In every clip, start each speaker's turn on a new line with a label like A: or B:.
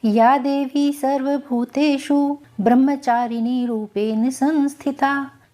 A: या देवी सर्वभूतेषु ब्रह्मचारिणी रूपेण संस्थिता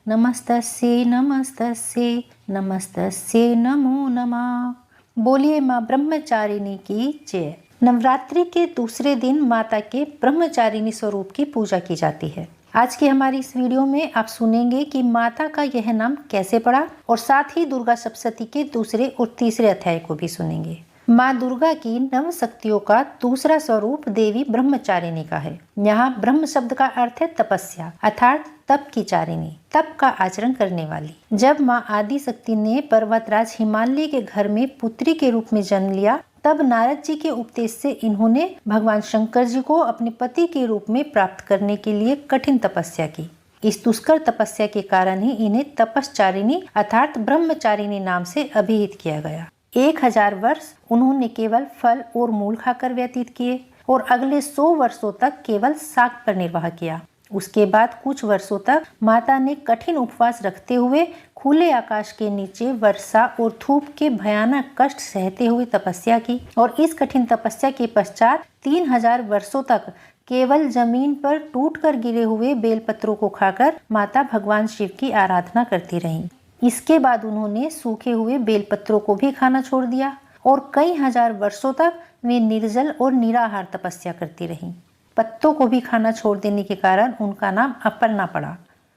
A: नमस्तस्यै नमस्तस्यै नमस्तस्यै नमो नमः। बोलिए माँ ब्रह्मचारिणी की जय। नवरात्रि के दूसरे दिन माता के ब्रह्मचारिणी स्वरूप की पूजा की जाती है। आज की हमारी इस वीडियो में आप सुनेंगे कि माता का यह नाम कैसे पड़ा और साथ ही दुर्गा सप्तशती के दूसरे और तीसरे अध्याय को भी सुनेंगे। माँ दुर्गा की नव शक्तियों का दूसरा स्वरूप देवी ब्रह्मचारिणी का है। यहाँ ब्रह्म शब्द का अर्थ है तपस्या अर्थात तप की चारिणी, तप का आचरण करने वाली। जब माँ आदि शक्ति ने पर्वतराज हिमालय के घर में पुत्री के रूप में जन्म लिया, तब नारद जी के उपदेश से इन्होंने भगवान शंकर जी को अपने पति के रूप में प्राप्त करने के लिए कठिन तपस्या की। इस दुष्कर तपस्या के कारण ही इन्हें तपस्चारिणी अर्थात ब्रह्मचारिणी नाम से अभिहित किया गया। 1000 वर्ष उन्होंने केवल फल और मूल खाकर व्यतीत किए और अगले 100 वर्षों तक केवल शाक पर निर्वाह किया। उसके बाद कुछ वर्षों तक माता ने कठिन उपवास रखते हुए खुले आकाश के नीचे वर्षा और धूप के भयानक कष्ट सहते हुए तपस्या की और इस कठिन तपस्या के पश्चात 3000 वर्षों तक केवल जमीन पर टूटकर गिरे हुए बेलपत्रों को खाकर माता भगवान शिव की आराधना करती रहीं। इसके बाद उन्होंने सूखे हुए बेलपत्रों को भी खाना छोड़ दिया और कई हजार वर्षों तक वे निर्जल और निराहार तपस्या करती रहीं। पत्तों को भी खाना छोड़ देने के कारण उनका नाम अपर्णा पड़ा।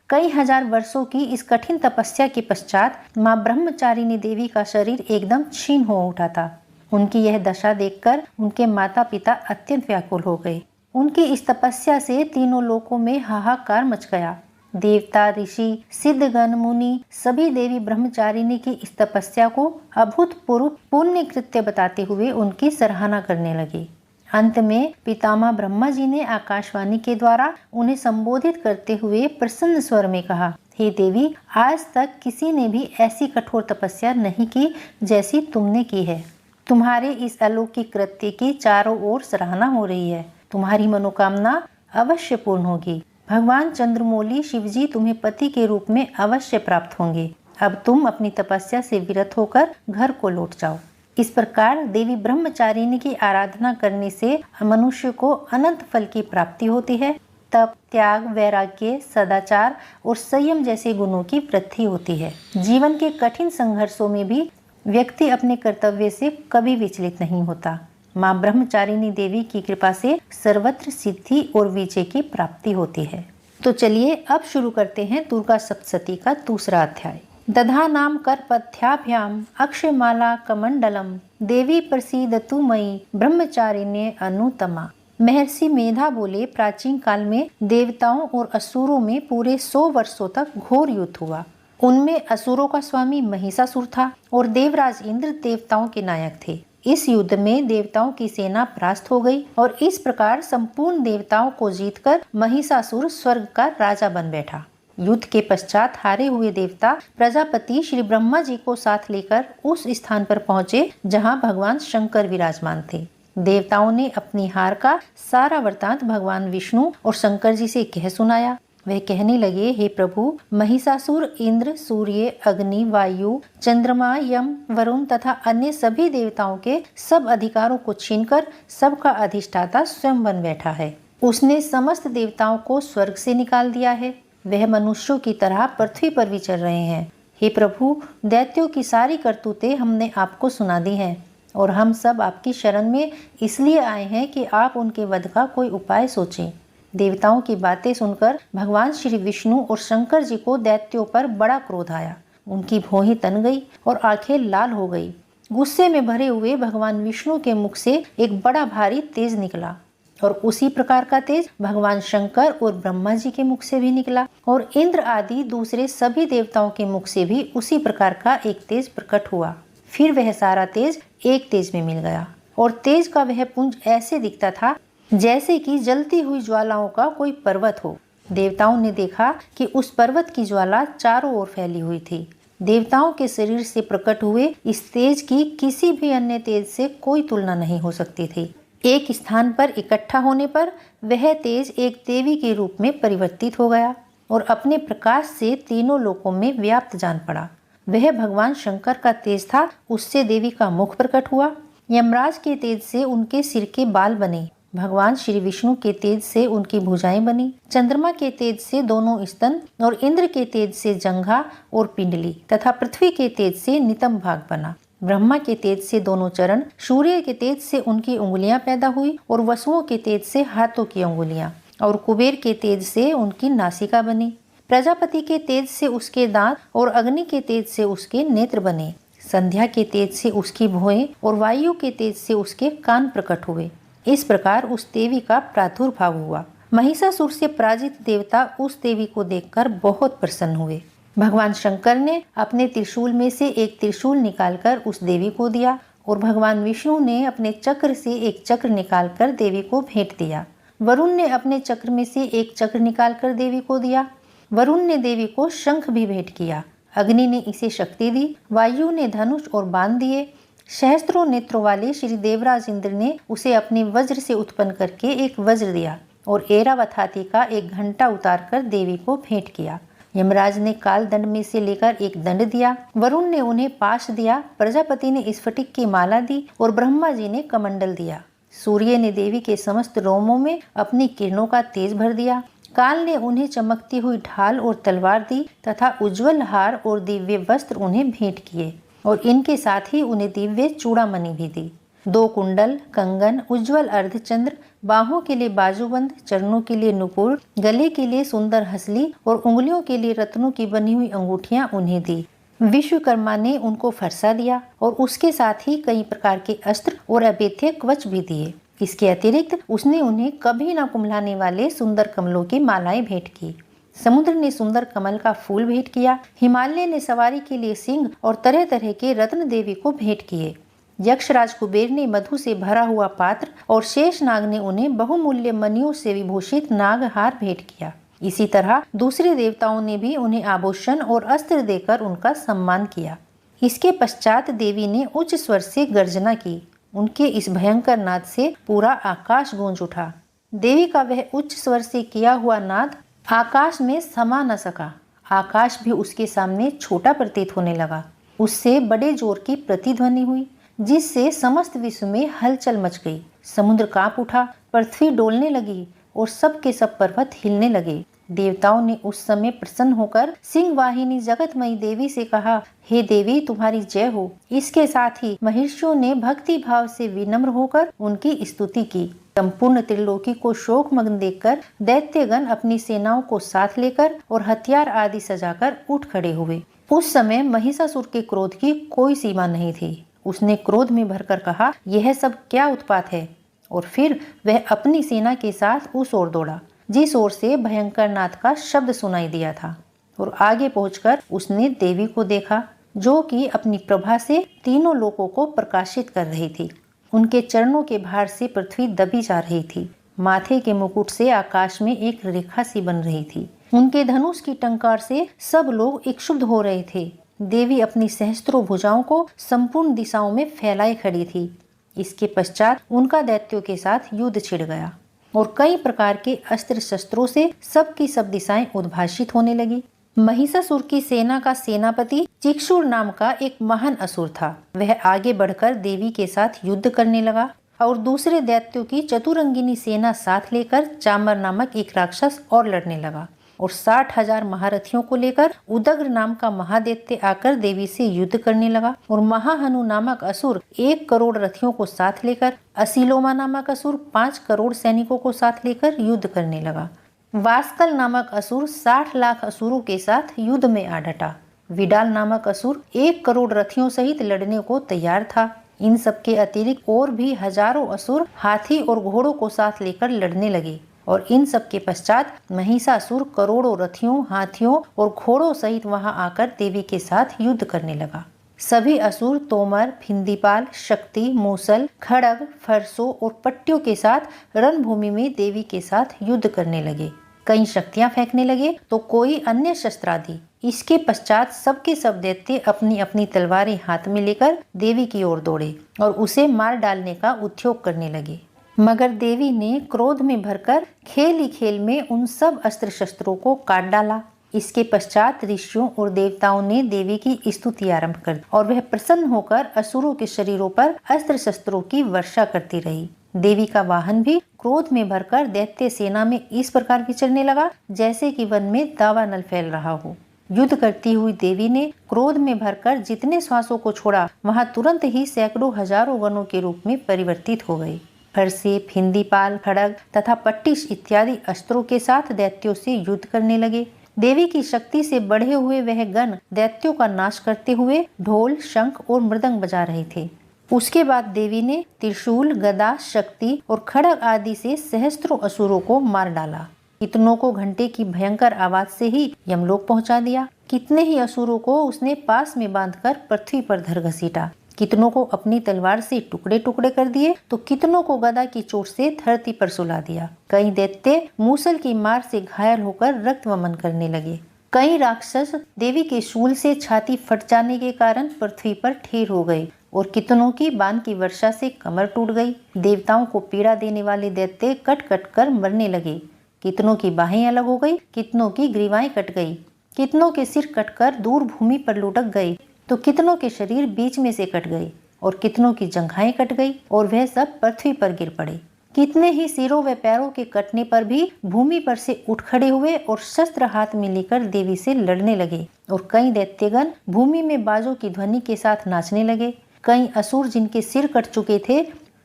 A: कई हजार वर्षों की इस कठिन तपस्या के पश्चात माँ ब्रह्मचारिणी देवी का शरीर एकदम क्षीण हो उठा था। उनकी यह दशा देखकर उनके माता पिता अत्यंत व्याकुल हो गए। उनकी इस तपस्या से तीनों लोकों में हाहाकार मच गया। देवता, ऋषि, सिद्धगण, मुनि सभी देवी ब्रह्मचारिणी की इस तपस्या को अभूतपूर्व पुण्य कृत्य बताते हुए उनकी सराहना करने लगे। अंत में पितामह ब्रह्मा जी ने आकाशवाणी के द्वारा उन्हें संबोधित करते हुए प्रसन्न स्वर में कहा, हे देवी, आज तक किसी ने भी ऐसी कठोर तपस्या नहीं की जैसी तुमने की है। तुम्हारे इस अलौकिक कृत्य की चारों ओर सराहना हो रही है। तुम्हारी मनोकामना अवश्य पूर्ण होगी। भगवान चंद्रमौली शिवजी तुम्हें पति के रूप में अवश्य प्राप्त होंगे। अब तुम अपनी तपस्या से विरत होकर घर को लौट जाओ। इस प्रकार देवी ब्रह्मचारिणी की आराधना करने से मनुष्य को अनंत फल की प्राप्ति होती है। तप, त्याग, वैराग्य, सदाचार और संयम जैसे गुणों की वृद्धि होती है। जीवन के कठिन संघर्षों में भी व्यक्ति अपने कर्तव्य से कभी विचलित नहीं होता। माँ ब्रह्मचारिणी देवी की कृपा से सर्वत्र सिद्धि और विजय की प्राप्ति होती है। तो चलिए अब शुरू करते हैं दुर्गा सप्तशती का दूसरा अध्याय। दधा नाम करपथ्याभ्याम अक्षयमाला कमंडलम देवी प्रसीदतु मयि ब्रह्मचारिण्ये अनुतमा। महर्षि मेधा बोले, प्राचीन काल में देवताओं और असुरों में पूरे 100 वर्षों तक घोर युद्ध हुआ। उनमें असुरों का स्वामी महिषासुर था और देवराज इंद्र देवताओं के नायक थे। इस युद्ध में देवताओं की सेना परास्त हो गई और इस प्रकार संपूर्ण देवताओं को जीतकर महिषासुर स्वर्ग का राजा बन बैठा। युद्ध के पश्चात हारे हुए देवता प्रजापति श्री ब्रह्मा जी को साथ लेकर उस स्थान पर पहुँचे जहाँ भगवान शंकर विराजमान थे। देवताओं ने अपनी हार का सारा वृतांत भगवान विष्णु और शंकर जी से कह सुनाया। वह कहने लगे, हे प्रभु, महिषासुर इंद्र, सूर्य, अग्नि, वायु, चंद्रमा, यम, वरुण तथा अन्य सभी देवताओं के सब अधिकारों को छीनकर सबका अधिष्ठाता स्वयं बन बैठा है। उसने समस्त देवताओं को स्वर्ग से निकाल दिया है। वह मनुष्यों की तरह पृथ्वी पर विचर रहे हैं। हे प्रभु, दैत्यों की सारी करतूतें हमने आपको सुना दी हैं और हम सब आपकी शरण में इसलिए आए हैं कि आप उनके वध का कोई उपाय सोचें। देवताओं की बातें सुनकर भगवान श्री विष्णु और शंकर जी को दैत्यों पर बड़ा क्रोध आया। उनकी भौहें तन गई और आंखें लाल हो गई। गुस्से में भरे हुए भगवान विष्णु के मुख से एक बड़ा भारी तेज निकला और उसी प्रकार का तेज भगवान शंकर और ब्रह्मा जी के मुख से भी निकला और इंद्र आदि दूसरे सभी देवताओं के मुख से भी उसी प्रकार का एक तेज प्रकट हुआ। फिर वह सारा तेज एक तेज में मिल गया और तेज का वह पुंज ऐसे दिखता था जैसे कि जलती हुई ज्वालाओं का कोई पर्वत हो। देवताओं ने देखा कि उस पर्वत की ज्वाला चारों ओर फैली हुई थी। देवताओं के शरीर से प्रकट हुए इस तेज की किसी भी अन्य तेज से कोई तुलना नहीं हो सकती थी। एक स्थान पर इकट्ठा होने पर वह तेज एक देवी के रूप में परिवर्तित हो गया और अपने प्रकाश से तीनों लोकों में व्याप्त जान पड़ा। वह भगवान शंकर का तेज था, उससे देवी का मुख प्रकट हुआ। यमराज के तेज से उनके सिर के बाल बने। भगवान श्री विष्णु के तेज से उनकी भुजाएं बनी, चंद्रमा के तेज से दोनों स्तन और इंद्र के तेज से जंघा और पिंडली तथा पृथ्वी के तेज से नितंब भाग बना। ब्रह्मा के तेज से दोनों चरण, सूर्य के तेज से उनकी उंगलियां पैदा हुई और वसुओं के तेज से हाथों की उंगलियां, और कुबेर के तेज से उनकी नासिका बनी। प्रजापति के तेज से उसके दांत और अग्नि के तेज से उसके नेत्र बने। संध्या के तेज से उसकी भुएं और वायु के तेज से उसके कान प्रकट हुए। इस प्रकार उस देवी का प्रादुर्भाव हुआ। महिषासुर से पराजित देवता उस देवी को देखकर बहुत प्रसन्न हुए। भगवान शंकर ने अपने त्रिशूल में से एक त्रिशूल निकालकर उस देवी को दिया और भगवान विष्णु ने अपने चक्र से एक चक्र निकालकर देवी को भेंट दिया। वरुण ने अपने चक्र में से एक चक्र निकालकर देवी को दिया। वरुण ने देवी को शंख भी भेंट किया। अग्नि ने इसे शक्ति दी। वायु ने धनुष और बाण दिए। सहस्त्रों नेत्रों वाले श्री देवराज इंद्र ने उसे अपने वज्र से उत्पन्न करके एक वज्र दिया और ऐरावत हाथी का एक घंटा उतारकर देवी को भेंट किया। यमराज ने काल दंड में से लेकर एक दंड दिया। वरुण ने उन्हें पाश दिया। प्रजापति ने स्फटिक की माला दी और ब्रह्मा जी ने कमंडल दिया। सूर्य ने देवी के समस्त रोमों में अपनी किरणों का तेज भर दिया। काल ने उन्हें चमकती हुई ढाल और तलवार दी तथा उज्जवल हार और दिव्य वस्त्र उन्हें भेंट किए और इनके साथ ही उन्हें दिव्य चूड़ामणि भी दी। 2 कुंडल, कंगन, उज्जवल अर्धचंद्र, बाहों के लिए बाजूबंद, चरणों के लिए नुपुर, गले के लिए सुंदर हंसली और उंगलियों के लिए रत्नों की बनी हुई अंगूठियां उन्हें दी। विश्वकर्मा ने उनको फरसा दिया और उसके साथ ही कई प्रकार के अस्त्र और अभेद्य कवच भी दिए। इसके अतिरिक्त उसने उन्हें कभी न कुम्हलाने वाले सुंदर कमलों की मालाएं भेंट की। समुद्र ने सुंदर कमल का फूल भेंट किया। हिमालय ने सवारी के लिए सिंह और तरह तरह के रत्न देवी को भेंट किए। यक्षराज कुबेर ने मधु से भरा हुआ पात्र और शेष नाग ने उन्हें बहुमूल्य मणियों से विभूषित नागहार भेंट किया। इसी तरह दूसरे देवताओं ने भी उन्हें आभूषण और अस्त्र देकर उनका सम्मान किया। इसके पश्चात देवी ने उच्च स्वर से गर्जना की। उनके इस भयंकर नाद से पूरा आकाश गूंज उठा। देवी का वह उच्च स्वर से किया हुआ नाद आकाश में समा न सका। आकाश भी उसके सामने छोटा प्रतीत होने लगा। उससे बड़े जोर की प्रतिध्वनि हुई जिससे समस्त विश्व में हलचल मच गई। समुद्र कांप उठा, पृथ्वी डोलने लगी और सब के सब पर्वत हिलने लगे। देवताओं ने उस समय प्रसन्न होकर सिंह वाहिनी जगतमयी देवी से कहा, हे देवी तुम्हारी जय हो। इसके साथ ही महर्षियों ने भक्ति भाव से विनम्र होकर उनकी स्तुति की। संपूर्ण त्रिलोकी को शोकमग्न देखकर दैत्यगण अपनी सेनाओं को साथ लेकर और हथियार आदि सजाकर उठ खड़े हुए। उस समय महिषासुर के क्रोध की कोई सीमा नहीं थी। उसने क्रोध में भरकर कहा, यह सब क्या उत्पात है? और फिर वह अपनी सेना के साथ उस ओर दौड़ा जिस ओर से भयंकर नाद का शब्द सुनाई दिया था और आगे पहुंचकर उसने देवी को देखा जो कि अपनी प्रभा से तीनों लोकों को प्रकाशित कर रही थी। उनके चरणों के भार से पृथ्वी दबी जा रही थी। माथे के मुकुट से आकाश में एक रेखा सी बन रही थी। उनके धनुष की टंकार से सब लोग क्षुब्ध हो रहे थे। देवी अपनी सहस्त्रों भुजाओं को संपूर्ण दिशाओं में फैलाए खड़ी थी। इसके पश्चात उनका दैत्यों के साथ युद्ध छिड़ गया और कई प्रकार के अस्त्र शस्त्रों से सब की सब दिशाएं उद्भाषित होने लगी। महिषासुर की सेना का सेनापति चिक्षुर नाम का एक महान असुर था। वह आगे बढ़कर देवी के साथ युद्ध करने लगा और दूसरे दैत्यों की चतुरंगिनी सेना साथ लेकर चामर नामक एक राक्षस और लड़ने लगा और 60,000 महारथियों को लेकर उदग्र नाम का महादैत्य आकर देवी से युद्ध करने लगा और महाहनु नामक असुर 1 करोड़ रथियों को साथ लेकर, असीलोमा नामक असुर 5 करोड़ सैनिकों को साथ लेकर युद्ध करने लगा। वास्कल नामक असुर 60 लाख असुरों के साथ युद्ध में आ डटा। विडाल नामक असुर 1 करोड़ रथियों सहित लड़ने को तैयार था। इन सबके अतिरिक्त और भी हजारों असुर हाथी और घोड़ों को साथ लेकर लड़ने लगे और इन सब के पश्चात महिषासुर करोड़ों रथियों, हाथियों और घोड़ों सहित वहां आकर देवी के साथ युद्ध करने लगा। सभी असुर तोमर, फिंदीपाल, शक्ति, मूसल, खड़ग, फरसों और पट्टियों के साथ रणभूमि में देवी के साथ युद्ध करने लगे। कई शक्तियां फेंकने लगे तो कोई अन्य शस्त्रादि। इसके पश्चात सबके सब दैत्य अपनी अपनी तलवारें हाथ में लेकर देवी की ओर दौड़े और उसे मार डालने का उद्योग करने लगे। मगर देवी ने क्रोध में भरकर खेल ही खेल में उन सब अस्त्र शस्त्रों को काट डाला। इसके पश्चात ऋषियों और देवताओं ने देवी की स्तुति आरंभ कर दी और वह प्रसन्न होकर असुरों के शरीरों पर अस्त्र शस्त्रों की वर्षा करती रही। देवी का वाहन भी क्रोध में भरकर दैत्य सेना में इस प्रकार विचरने लगा जैसे कि वन में दावानल फैल रहा हो। युद्ध करती हुई देवी ने क्रोध में भरकर जितने श्वासों को छोड़ा वहां तुरंत ही सैकड़ों हजारों गणों के रूप में परिवर्तित हो गई। फरसे, फिंदीपाल, खड़ग तथा पट्टिश इत्यादि अस्त्रों के साथ दैत्यों से युद्ध करने लगे। देवी की शक्ति से बढ़े हुए वह गण दैत्यों का नाश करते हुए ढोल, शंख और मृदंग बजा रहे थे। उसके बाद देवी ने त्रिशूल, गदा, शक्ति और खड़ग आदि से सहस्त्रों असुरों को मार डाला। कितनों को घंटे की भयंकर आवाज से ही यमलोक पहुंचा दिया। कितने ही असुरों को उसने पास में बांधकर पृथ्वी पर धर घसीटा। कितनों को अपनी तलवार से टुकड़े टुकड़े कर दिए तो कितनों को गदा की चोट से धरती पर सुला दिया। कई दैत्य मूसल की मार से घायल होकर रक्त वमन करने लगे। कई राक्षस देवी के शूल से छाती फट जाने के कारण पृथ्वी पर ढेर हो गए और कितनों की बाण की वर्षा से कमर टूट गई। देवताओं को पीड़ा देने वाले दैत्य कट कट कर मरने लगे। कितनों की बाहें अलग हो गई, कितनों की ग्रीवाएं कट गई, कितनों के सिर कटकर दूर भूमि पर लुढ़क गए तो कितनों के शरीर बीच में से कट गए और कितनों की जंघाएं कट गई और वह सब पृथ्वी पर गिर पड़े। कितने ही सिरों व पैरों के कटने पर भी भूमि पर से उठ खड़े हुए और शस्त्र हाथ में लेकर देवी से लड़ने लगे और कई दैत्यगण भूमि में बाजों की ध्वनि के साथ नाचने लगे। कई असुर जिनके सिर कट चुके थे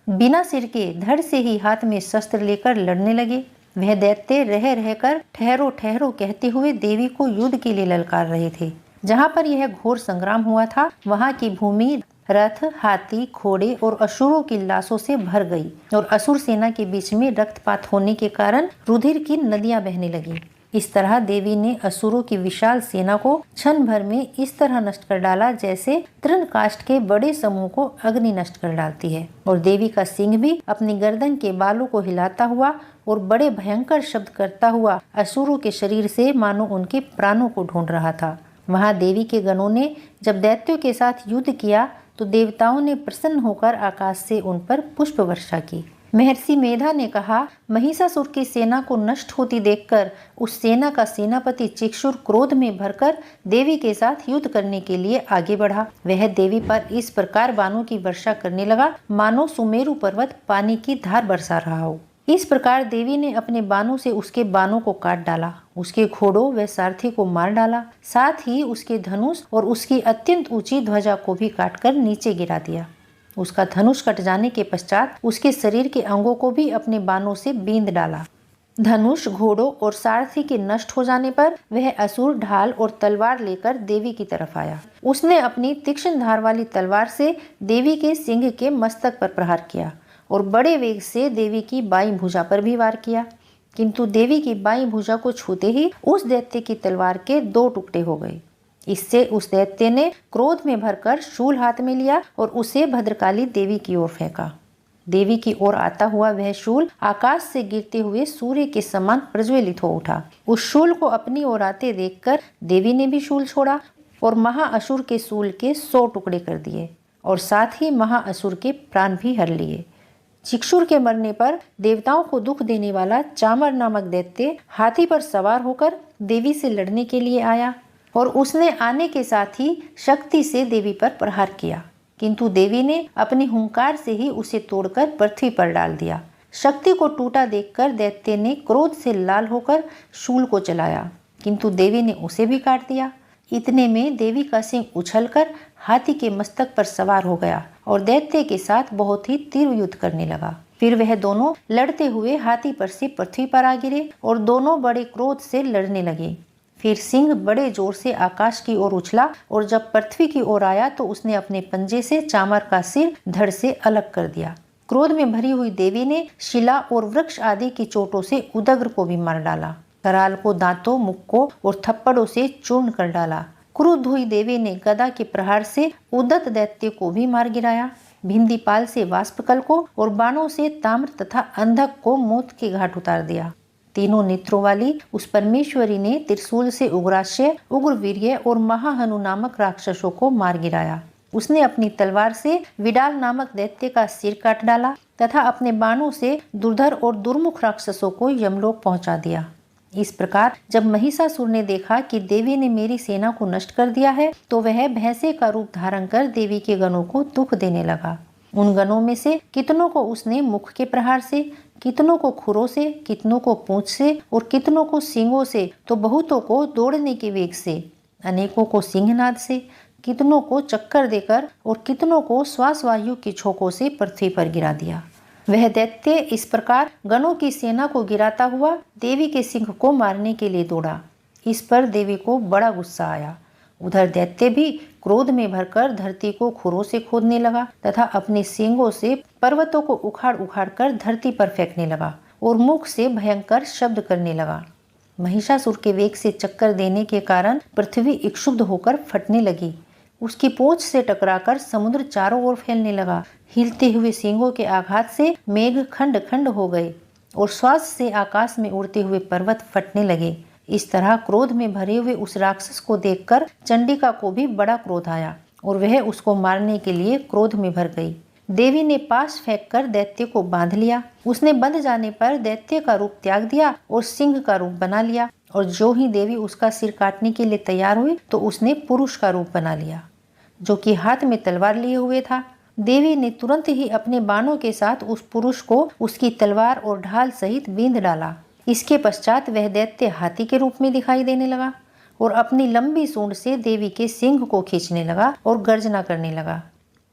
A: बिना सिर के धड़ से ही हाथ में शस्त्र लेकर लड़ने लगे। वह दैत्य रह रहकर ठहरो ठहरो कहते हुए देवी को युद्ध के लिए ललकार रहे थे। जहाँ पर यह घोर संग्राम हुआ था वहाँ की भूमि रथ, हाथी, घोड़े और असुरों की लाशों से भर गई और असुर सेना के बीच में रक्तपात होने के कारण रुधिर की नदियां बहने लगी। इस तरह देवी ने असुरों की विशाल सेना को क्षण भर में इस तरह नष्ट कर डाला जैसे तृणकाष्ठ के बड़े समूह को अग्नि नष्ट कर डालती है। और देवी का सिंह भी अपनी गर्दन के बालों को हिलाता हुआ और बड़े भयंकर शब्द करता हुआ असुरों के शरीर से मानो उनके प्राणों को ढूंढ रहा था। वहां देवी के गणों ने जब दैत्यों के साथ युद्ध किया तो देवताओं ने प्रसन्न होकर आकाश से उन पर पुष्प वर्षा की। महर्षि मेधा ने कहा, महिषासुर की सेना को नष्ट होती देखकर उस सेना का सेनापति चिक्षुर क्रोध में भरकर देवी के साथ युद्ध करने के लिए आगे बढ़ा। वह देवी पर इस प्रकार बाणों की वर्षा करने लगा मानो सुमेरु पर्वत पानी की धार बरसा रहा हो। इस प्रकार देवी ने अपने बाणों से उसके बाणों को काट डाला, उसके घोड़ों व सारथी को मार डाला, साथ ही उसके धनुष और उसकी अत्यंत ऊंची ध्वजा को भी काटकर नीचे गिरा दिया। उसका धनुष कट जाने के पश्चात उसके शरीर के अंगों को भी अपने बाणों से बींध डाला। धनुष, घोड़ों और सारथी के नष्ट हो जाने पर वह असुर ढाल और तलवार लेकर देवी की तरफ आया। उसने अपनी तीक्ष्ण धार वाली तलवार से देवी के सिंह के मस्तक पर प्रहार किया और बड़े वेग से देवी की बाईं भुजा पर भी वार किया, किंतु देवी की बाईं भुजा को छूते ही उस दैत्य की तलवार के 2 टुकड़े हो गए। इससे उस दैत्य ने क्रोध में भरकर शूल हाथ में लिया और उसे भद्रकाली देवी की ओर फेंका। देवी की ओर आता हुआ वह शूल आकाश से गिरते हुए सूर्य के समान प्रज्वलित हो उठा। उस शूल को अपनी ओर आते देखकर देवी ने भी शूल छोड़ा और महाअसुर के शूल के 100 टुकड़े कर दिए और साथ ही महाअसुर के प्राण भी हर लिए। चिक्षुर के मरने पर देवताओं को दुख देने वाला चामर नामक दैत्य हाथी पर सवार होकर देवी से लड़ने के लिए आया और उसने आने के साथ ही शक्ति से देवी पर प्रहार किया, किंतु देवी ने अपनी हुंकार से ही उसे तोड़कर पृथ्वी पर डाल दिया। शक्ति को टूटा देखकर दैत्य ने क्रोध से लाल होकर शूल को चलाया, किंतु देवी ने उसे भी काट दिया। इतने में देवी का सिंह उछलकर हाथी के मस्तक पर सवार हो गया और दैत्य के साथ बहुत ही तीव्र युद्ध करने लगा। फिर वह दोनों लड़ते हुए हाथी पर से पृथ्वी पर आ गिरे और दोनों बड़े क्रोध से लड़ने लगे। फिर सिंह बड़े जोर से आकाश की ओर उछला और जब पृथ्वी की ओर आया तो उसने अपने पंजे से चामर का सिर धड़ से अलग कर दिया। क्रोध में भरी हुई देवी ने शिला और वृक्ष आदि की चोटों से उदग्र को भी मार डाला। कराल को दांतों, मुक्कों और थप्पड़ों से चूर्ण कर डाला। क्रुद्ध हुई देवी ने गदा के प्रहार से उद्दत दैत्य को भी मार गिराया। भिंदीपाल से वाष्पकल को और बाणों से ताम्र तथा अंधक को मौत के घाट उतार दिया। तीनों नेत्रों वाली उस परमेश्वरी ने त्रिशूल से उग्राश्य, उग्रवीर्य और महाहनु नामक राक्षसों को मार गिराया। उसने अपनी तलवार से विडाल नामक दैत्य का सिर काट डाला तथा अपने बाणों से दुर्धर और दुर्मुख राक्षसों को यमलोक पहुंचा दिया। इस प्रकार जब महिषासुर ने देखा कि देवी ने मेरी सेना को नष्ट कर दिया है तो वह भैंसे का रूप धारण कर देवी के गणों को दुख देने लगा। उन गणों में से कितनों को उसने मुख के प्रहार से, कितनों को खुरों से, कितनों को पूंछ से और कितनों को सींगों से, तो बहुतों को दौड़ने के वेग से, अनेकों को सिंहनाद से, कितनों को चक्कर देकर और कितनों को श्वास वायु की झोंकों से पृथ्वी पर गिरा दिया। वह दैत्य इस प्रकार गणों की सेना को गिराता हुआ देवी के सिंह को मारने के लिए दौड़ा। इस पर देवी को बड़ा गुस्सा आया। उधर दैत्य भी क्रोध में भरकर धरती को खुरों से खोदने लगा तथा अपने सींगों से पर्वतों को उखाड़ उखाड़ कर धरती पर फेंकने लगा और मुख से भयंकर शब्द करने लगा। महिषासुर के वेग से चक्कर देने के कारण पृथ्वी इक्षुब्ध होकर फटने लगी। उसकी पूंछ से टकराकर समुद्र चारों ओर फैलने लगा। हिलते हुए सींगों के आघात से मेघ खंड खंड हो गए और श्वास से आकाश में उड़ते हुए पर्वत फटने लगे। इस तरह क्रोध में भरे हुए उस राक्षस को देखकर चंडिका को भी बड़ा क्रोध आया और वह उसको मारने के लिए क्रोध में भर गई। देवी ने पास फेंककर दैत्य को बांध लिया। उसने बंध जाने पर दैत्य का रूप त्याग दिया और सिंह का रूप बना लिया और जो ही देवी उसका सिर काटने के लिए तैयार हुई तो उसने पुरुष का रूप बना लिया, जो कि हाथ में तलवार लिए हुए था। देवी ने तुरंत ही अपने बाणों के साथ उस पुरुष को उसकी तलवार और ढाल सहित बींध डाला। इसके पश्चात वह दैत्य हाथी के रूप में दिखाई देने लगा और अपनी लंबी सूंड से देवी के सिंह को खींचने लगा और गर्जना करने लगा।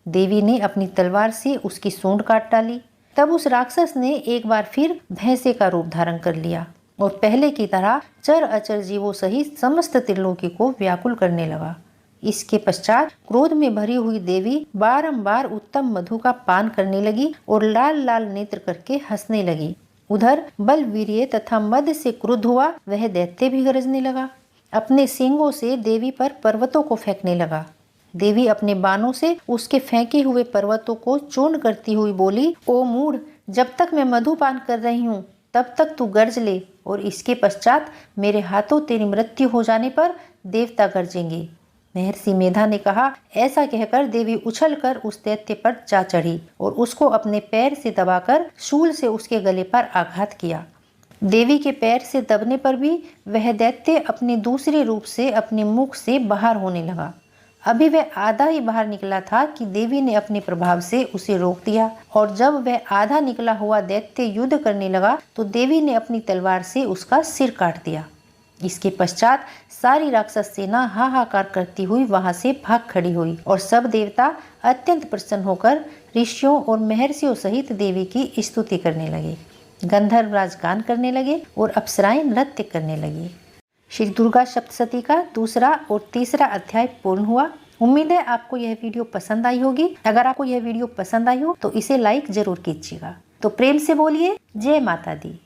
A: देवी ने अपनी तलवार से उसकी सूंड काट डाली। तब उस राक्षस ने एक बार फिर भैंसे का रूप धारण कर लिया और पहले की तरह चर अचर जीवों सहित समस्त त्रिलोकी को व्याकुल करने लगा। इसके पश्चात क्रोध में भरी हुई देवी बारंबार उत्तम मधु का पान करने लगी और लाल लाल नेत्र करके हंसने लगी। उधर बल वीर्य तथा मद से क्रुद्ध हुआ वह दैत्य भी गरजने लगा। अपने सींगों से देवी पर पर्वतों को फेंकने लगा। देवी अपने बाणों से उसके फेंके हुए पर्वतों को चूर्ण करती हुई बोली, ओ मूढ़, जब तक मैं मधुपान कर रही हूँ तब तक तू गर्ज ले और इसके पश्चात मेरे हाथों तेरी मृत्यु हो जाने पर देवता गरजेंगे। महर्षि मेधा ने कहा। ऐसा कहकर देवी उछलकर उस दैत्य पर जा चढ़ी और उसको अपने पैर से दबाकर शूल से उसके गले पर आघात किया। देवी के पैर से दबने पर भी वह दैत्य अपने दूसरे रूप से अपने मुख से बाहर होने लगा। अभी वह आधा ही बाहर निकला था कि देवी ने अपने प्रभाव से उसे रोक दिया और जब वह आधा निकला हुआ दैत्य युद्ध करने लगा तो देवी ने अपनी तलवार से उसका सिर काट दिया। इसके पश्चात सारी राक्षस सेना हाहाकार करती हुई वहां से भाग खड़ी हुई और सब देवता अत्यंत प्रसन्न होकर ऋषियों और महर्षियों सहित देवी की स्तुति करने लगे। गंधर्वराज गान करने लगे और अप्सराएं नृत्य करने लगी। श्री दुर्गा सप्तशती का दूसरा और तीसरा अध्याय पूर्ण हुआ। उम्मीद है आपको यह वीडियो पसंद आई होगी। अगर आपको यह वीडियो पसंद आई हो तो इसे लाइक जरूर कीजिएगा। तो प्रेम से बोलिए जय माता दी।